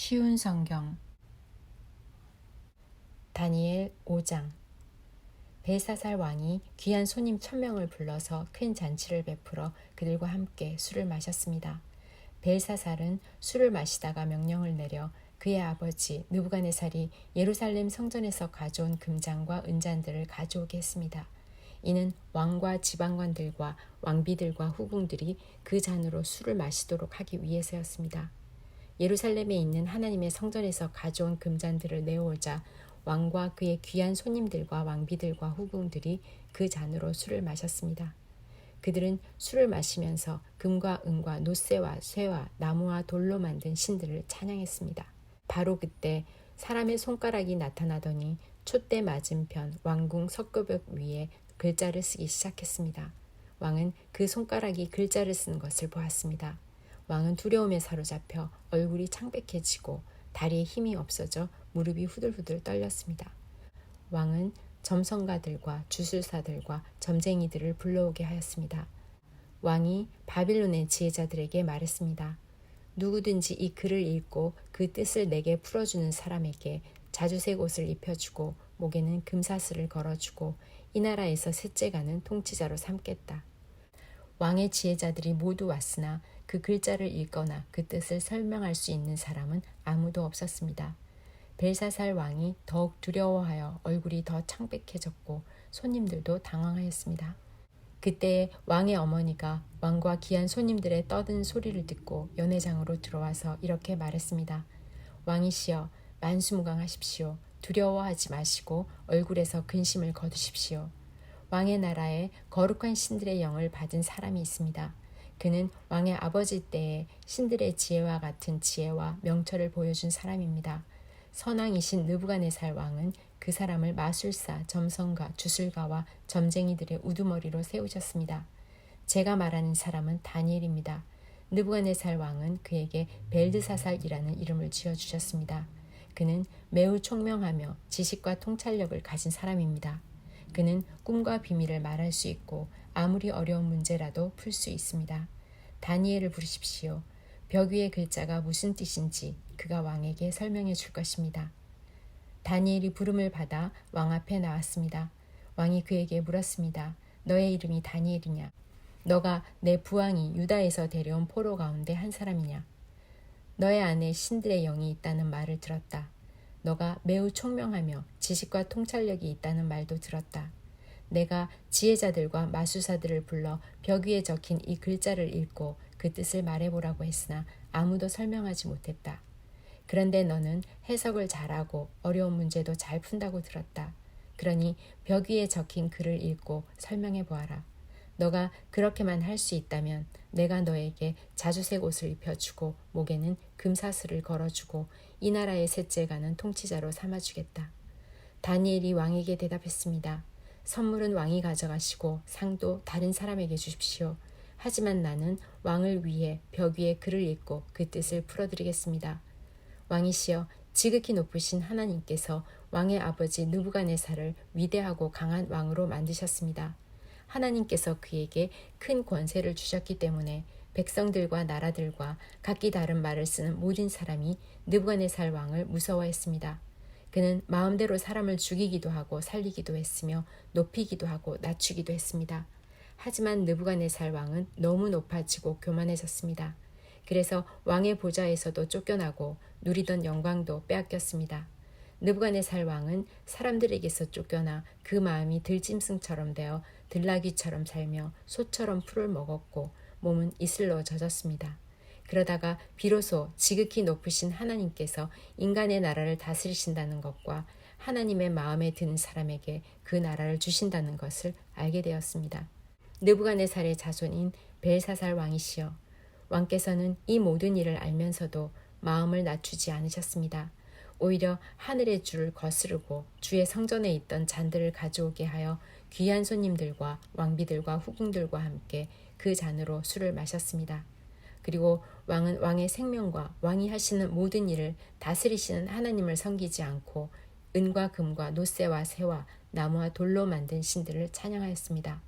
쉬운 성경 다니엘 5장. 벨사살 왕이 귀한 손님 1000명을 불러서 큰 잔치를 베풀어 그들과 함께 술을 마셨습니다. 벨사살은 술을 마시다가 명령을 내려 그의 아버지 느부갓네살이 예루살렘 성전에서 가져온 금잔과 은잔들을 가져오게 했습니다. 이는 왕과 지방관들과 왕비들과 후궁들이 그 잔으로 술을 마시도록 하기 위해서였습니다. 예루살렘에 있는 하나님의 성전에서 가져온 금잔들을 내어오자 왕과 그의 귀한 손님들과 왕비들과 후궁들이 그 잔으로 술을 마셨습니다. 그들은 술을 마시면서 금과 은과 노쇠와 쇠와 나무와 돌로 만든 신들을 찬양했습니다. 바로 그때 사람의 손가락이 나타나더니 촛대 맞은편 왕궁 석고벽 위에 글자를 쓰기 시작했습니다. 왕은 그 손가락이 글자를 쓰는 것을 보았습니다. 왕은 두려움에 사로잡혀 얼굴이 창백해지고 다리에 힘이 없어져 무릎이 후들후들 떨렸습니다. 왕은 점성가들과 주술사들과 점쟁이들을 불러오게 하였습니다. 왕이 바빌론의 지혜자들에게 말했습니다. 누구든지 이 글을 읽고 그 뜻을 내게 풀어주는 사람에게 자주색 옷을 입혀주고 목에는 금사슬을 걸어주고 이 나라에서 셋째 가는 통치자로 삼겠다. 왕의 지혜자들이 모두 왔으나 그 글자를 읽거나 그 뜻을 설명할 수 있는 사람은 아무도 없었습니다. 벨사살 왕이 더욱 두려워하여 얼굴이 더 창백해졌고 손님들도 당황하였습니다. 그때에 왕의 어머니가 왕과 귀한 손님들의 떠드는 소리를 듣고 연회장으로 들어와서 이렇게 말했습니다. 왕이시여, 만수무강하십시오. 두려워하지 마시고 얼굴에서 근심을 거두십시오. 왕의 나라에 거룩한 신들의 영을 받은 사람이 있습니다. 그는 왕의 아버지 때에 신들의 지혜와 같은 지혜와 명철을 보여준 사람입니다. 선왕이신 느부갓네살 왕은 그 사람을 마술사, 점성가, 주술가와 점쟁이들의 우두머리로 세우셨습니다. 제가 말하는 사람은 다니엘입니다. 느부갓네살 왕은 그에게 벨드사살이라는 이름을 지어주셨습니다. 그는 매우 총명하며 지식과 통찰력을 가진 사람입니다. 그는 꿈과 비밀을 말할 수 있고 아무리 어려운 문제라도 풀 수 있습니다. 다니엘을 부르십시오. 벽 위의 글자가 무슨 뜻인지 그가 왕에게 설명해 줄 것입니다. 다니엘이 부름을 받아 왕 앞에 나왔습니다. 왕이 그에게 물었습니다. 너의 이름이 다니엘이냐? 너가 내 부왕이 유다에서 데려온 포로 가운데 한 사람이냐? 너의 안에 신들의 영이 있다는 말을 들었다. 너가 매우 총명하며 지식과 통찰력이 있다는 말도 들었다. 내가 지혜자들과 마술사들을 불러 벽 위에 적힌 이 글자를 읽고 그 뜻을 말해보라고 했으나 아무도 설명하지 못했다. 그런데 너는 해석을 잘하고 어려운 문제도 잘 푼다고 들었다. 그러니 벽 위에 적힌 글을 읽고 설명해 보아라. 너가 그렇게만 할 수 있다면 내가 너에게 자주색 옷을 입혀주고 목에는 금사슬을 걸어주고 이 나라의 셋째 가는 통치자로 삼아주겠다. 다니엘이 왕에게 대답했습니다. 선물은 왕이 가져가시고 상도 다른 사람에게 주십시오. 하지만 나는 왕을 위해 벽 위에 글을 읽고 그 뜻을 풀어드리겠습니다. 왕이시여, 지극히 높으신 하나님께서 왕의 아버지 느부갓네살을 위대하고 강한 왕으로 만드셨습니다. 하나님께서 그에게 큰 권세를 주셨기 때문에 백성들과 나라들과 각기 다른 말을 쓰는 모든 사람이 느부갓네살 왕을 무서워했습니다. 그는 마음대로 사람을 죽이기도 하고 살리기도 했으며 높이기도 하고 낮추기도 했습니다. 하지만 느부갓네살 왕은 너무 높아지고 교만해졌습니다. 그래서 왕의 보좌에서도 쫓겨나고 누리던 영광도 빼앗겼습니다. 느부갓네살 왕은 사람들에게서 쫓겨나 그 마음이 들짐승처럼 되어 들나귀처럼 살며 소처럼 풀을 먹었고 몸은 이슬로 젖었습니다. 그러다가 비로소 지극히 높으신 하나님께서 인간의 나라를 다스리신다는 것과 하나님의 마음에 드는 사람에게 그 나라를 주신다는 것을 알게 되었습니다. 느부갓네살의 자손인 벨사살 왕이시여, 왕께서는 이 모든 일을 알면서도 마음을 낮추지 않으셨습니다. 오히려 하늘의 주를 거스르고 주의 성전에 있던 잔들을 가져오게 하여 귀한 손님들과 왕비들과 후궁들과 함께 그 잔으로 술을 마셨습니다. 그리고 왕은 왕의 생명과 왕이 하시는 모든 일을 다스리시는 하나님을 섬기지 않고 은과 금과 노쇠와 쇠와 나무와 돌로 만든 신들을 찬양하였습니다.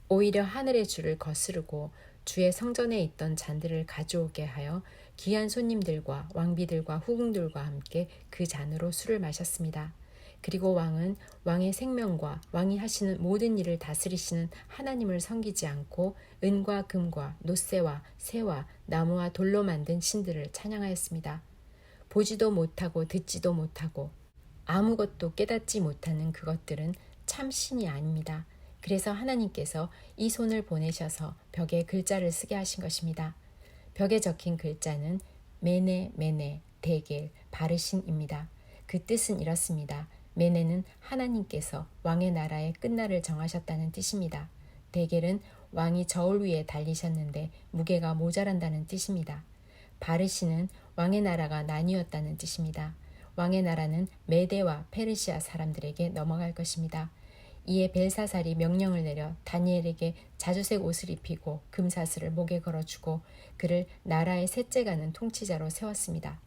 오히려 하늘의 주를 거스르고 주의 성전에 있던 잔들을 가져오게 하여 귀한 손님들과 왕비들과 후궁들과 함께 그 잔으로 술을 마셨습니다. 그리고 왕은 왕의 생명과 왕이 하시는 모든 일을 다스리시는 하나님을 섬기지 않고 은과 금과 놋새와 새와 나무와 돌로 만든 신들을 찬양하였습니다. 보지도 못하고 듣지도 못하고 아무것도 깨닫지 못하는 그것들은 참 신이 아닙니다. 그래서 하나님께서 이 손을 보내셔서 벽에 글자를 쓰게 하신 것입니다. 벽에 적힌 글자는 메네 메네 데겔 바르신입니다. 그 뜻은 이렇습니다. 메네는 하나님께서 왕의 나라의 끝날을 정하셨다는 뜻입니다. 데겔은 왕이 저울 위에 달리셨는데 무게가 모자란다는 뜻입니다. 바르신은 왕의 나라가 나뉘었다는 뜻입니다. 왕의 나라는 메대와 페르시아 사람들에게 넘어갈 것입니다. 이에 벨사살이 명령을 내려 다니엘에게 자주색 옷을 입히고 금사슬을 목에 걸어주고 그를 나라의 셋째 가는 통치자로 세웠습니다.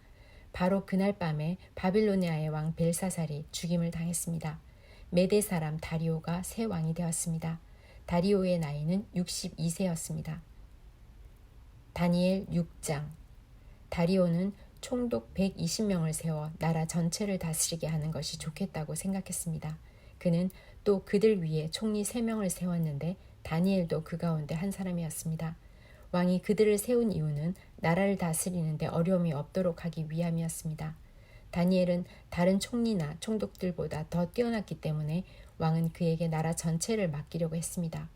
바로 그날 밤에 바빌로니아의 왕 벨사살이 죽임을 당했습니다. 메대 사람 다리오가 새 왕이 되었습니다. 다리오의 나이는 62세였습니다. 다니엘 6장. 다리오는 총독 120명을 세워 나라 전체를 다스리게 하는 것이 좋겠다고 생각했습니다. 그는 또 그들 위에 총리 3명을 세웠는데 다니엘도 그 가운데 한 사람이었습니다. 왕이 그들을 세운 이유는 나라를 다스리는데 어려움이 없도록 하기 위함이었습니다. 다니엘은 다른 총리나 총독들보다 더 뛰어났기 때문에 왕은 그에게 나라 전체를 맡기려고 했습니다.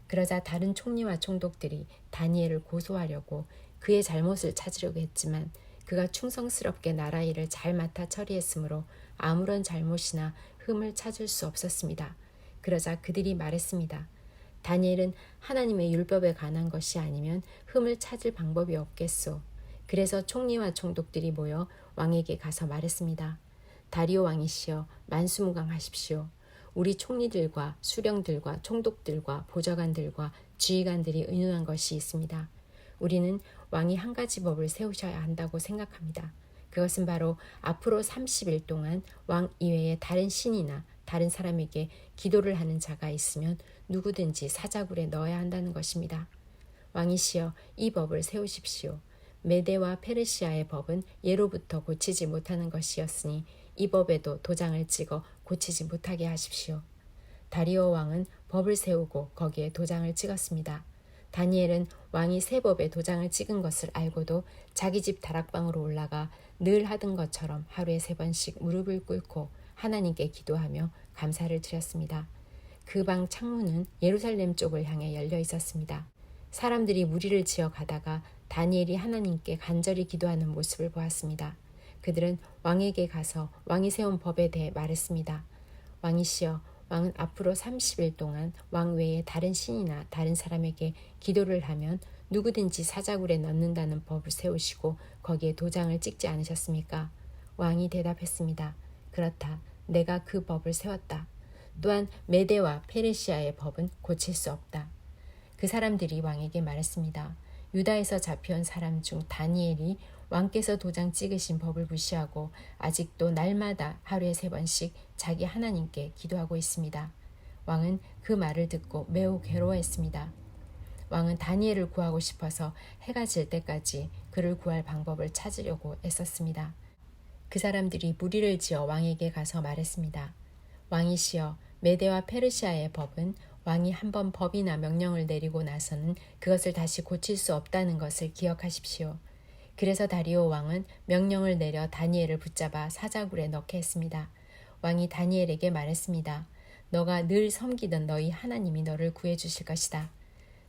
그러자 다른 총리와 총독들이 다니엘을 고소하려고 그의 잘못을 찾으려고 했지만 그가 충성스럽게 나라 일을 잘 맡아 처리했으므로 아무런 잘못이나 흠을 찾을 수 없었습니다. 그러자 그들이 말했습니다. 다니엘은 하나님의 율법에 관한 것이 아니면 흠을 찾을 방법이 없겠소. 그래서 총리와 총독들이 모여 왕에게 가서 말했습니다. 다리오 왕이시여 만수무강하십시오. 우리 총리들과 수령들과 총독들과 보좌관들과 지휘관들이 의논한 것이 있습니다. 우리는 왕이 한 가지 법을 세우셔야 한다고 생각합니다. 그것은 바로 앞으로 30일 동안 왕 이외에 다른 신이나 다른 사람에게 기도를 하는 자가 있으면 누구든지 사자굴에 넣어야 한다는 것입니다. 왕이시여 이 법을 세우십시오. 메대와 페르시아의 법은 예로부터 고치지 못하는 것이었으니 이 법에도 도장을 찍어 고치지 못하게 하십시오. 다리오 왕은 법을 세우고 거기에 도장을 찍었습니다. 다니엘은 왕이 새 법에 도장을 찍은 것을 알고도 자기 집 다락방으로 올라가 늘 하던 것처럼 하루에 3번씩 무릎을 꿇고 하나님께 기도하며 감사를 드렸습니다. 그 방 창문은 예루살렘 쪽을 향해 열려 있었습니다. 사람들이 무리를 지어 가다가 다니엘이 하나님께 간절히 기도하는 모습을 보았습니다. 그들은 왕에게 가서 왕이 세운 법에 대해 말했습니다. 왕이시여, 왕은 앞으로 30일 동안 왕 외에 다른 신이나 다른 사람에게 기도를 하면 누구든지 사자굴에 넣는다는 법을 세우시고 거기에 도장을 찍지 않으셨습니까? 왕이 대답했습니다. 그렇다. 내가 그 법을 세웠다. 또한 메대와 페르시아의 법은 고칠 수 없다. 그 사람들이 왕에게 말했습니다. 유다에서 잡혀온 사람 중 다니엘이 왕께서 도장 찍으신 법을 무시하고 아직도 날마다 하루에 3번씩 자기 하나님께 기도하고 있습니다. 왕은 그 말을 듣고 매우 괴로워했습니다. 왕은 다니엘을 구하고 싶어서 해가 질 때까지 그를 구할 방법을 찾으려고 애썼습니다. 그 사람들이 무리를 지어 왕에게 가서 말했습니다. 왕이시여, 메대와 페르시아의 법은 왕이 한번 법이나 명령을 내리고 나서는 그것을 다시 고칠 수 없다는 것을 기억하십시오. 그래서 다리오 왕은 명령을 내려 다니엘을 붙잡아 사자굴에 넣게 했습니다. 왕이 다니엘에게 말했습니다. 너가 늘 섬기던 너희 하나님이 너를 구해주실 것이다.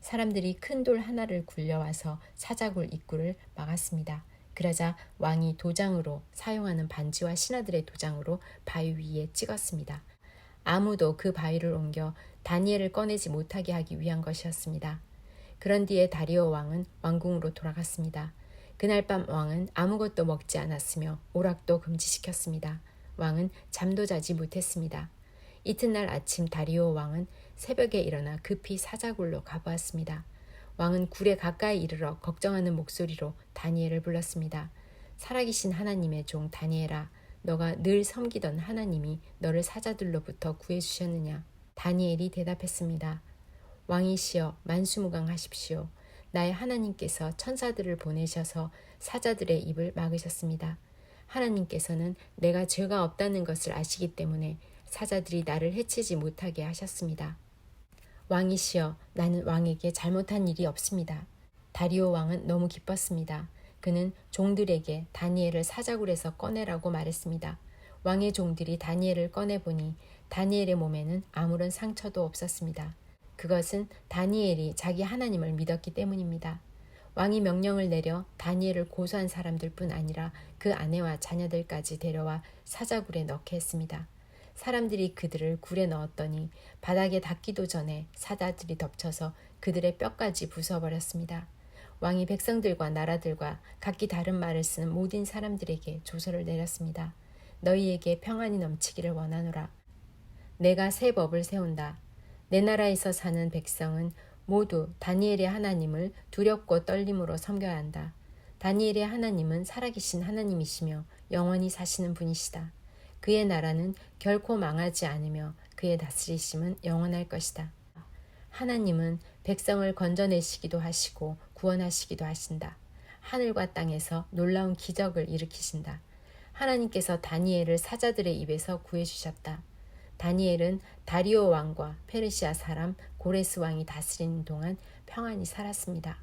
사람들이 큰 돌 하나를 굴려와서 사자굴 입구를 막았습니다. 그러자 왕이 도장으로 사용하는 반지와 신하들의 도장으로 바위 위에 찍었습니다. 아무도 그 바위를 옮겨 다니엘을 꺼내지 못하게 하기 위한 것이었습니다. 그런 뒤에 다리오 왕은 왕궁으로 돌아갔습니다. 그날 밤 왕은 아무것도 먹지 않았으며 오락도 금지시켰습니다. 왕은 잠도 자지 못했습니다. 이튿날 아침 다리오 왕은 새벽에 일어나 급히 사자굴로 가보았습니다. 왕은 굴에 가까이 이르러 걱정하는 목소리로 다니엘을 불렀습니다. 살아계신 하나님의 종 다니엘아, 너가 늘 섬기던 하나님이 너를 사자들로부터 구해주셨느냐? 다니엘이 대답했습니다. 왕이시여 만수무강하십시오. 나의 하나님께서 천사들을 보내셔서 사자들의 입을 막으셨습니다. 하나님께서는 내가 죄가 없다는 것을 아시기 때문에 사자들이 나를 해치지 못하게 하셨습니다. 왕이시여, 나는 왕에게 잘못한 일이 없습니다. 다리오 왕은 너무 기뻤습니다. 그는 종들에게 다니엘을 사자굴에서 꺼내라고 말했습니다. 왕의 종들이 다니엘을 꺼내보니 다니엘의 몸에는 아무런 상처도 없었습니다. 그것은 다니엘이 자기 하나님을 믿었기 때문입니다. 왕이 명령을 내려 다니엘을 고소한 사람들 뿐 아니라 그 아내와 자녀들까지 데려와 사자굴에 넣게 했습니다. 사람들이 그들을 굴에 넣었더니 바닥에 닿기도 전에 사자들이 덮쳐서 그들의 뼈까지 부숴버렸습니다. 왕이 백성들과 나라들과 각기 다른 말을 쓰는 모든 사람들에게 조서를 내렸습니다. 너희에게 평안이 넘치기를 원하노라. 내가 새 법을 세운다. 내 나라에서 사는 백성은 모두 다니엘의 하나님을 두렵고 떨림으로 섬겨야 한다. 다니엘의 하나님은 살아계신 하나님이시며 영원히 사시는 분이시다. 그의 나라는 결코 망하지 않으며 그의 다스리심은 영원할 것이다. 하나님은 백성을 건져내시기도 하시고 구원하시기도 하신다. 하늘과 땅에서 놀라운 기적을 일으키신다. 하나님께서 다니엘을 사자들의 입에서 구해주셨다. 다니엘은 다리오 왕과 페르시아 사람 고레스 왕이 다스리는 동안 평안히 살았습니다.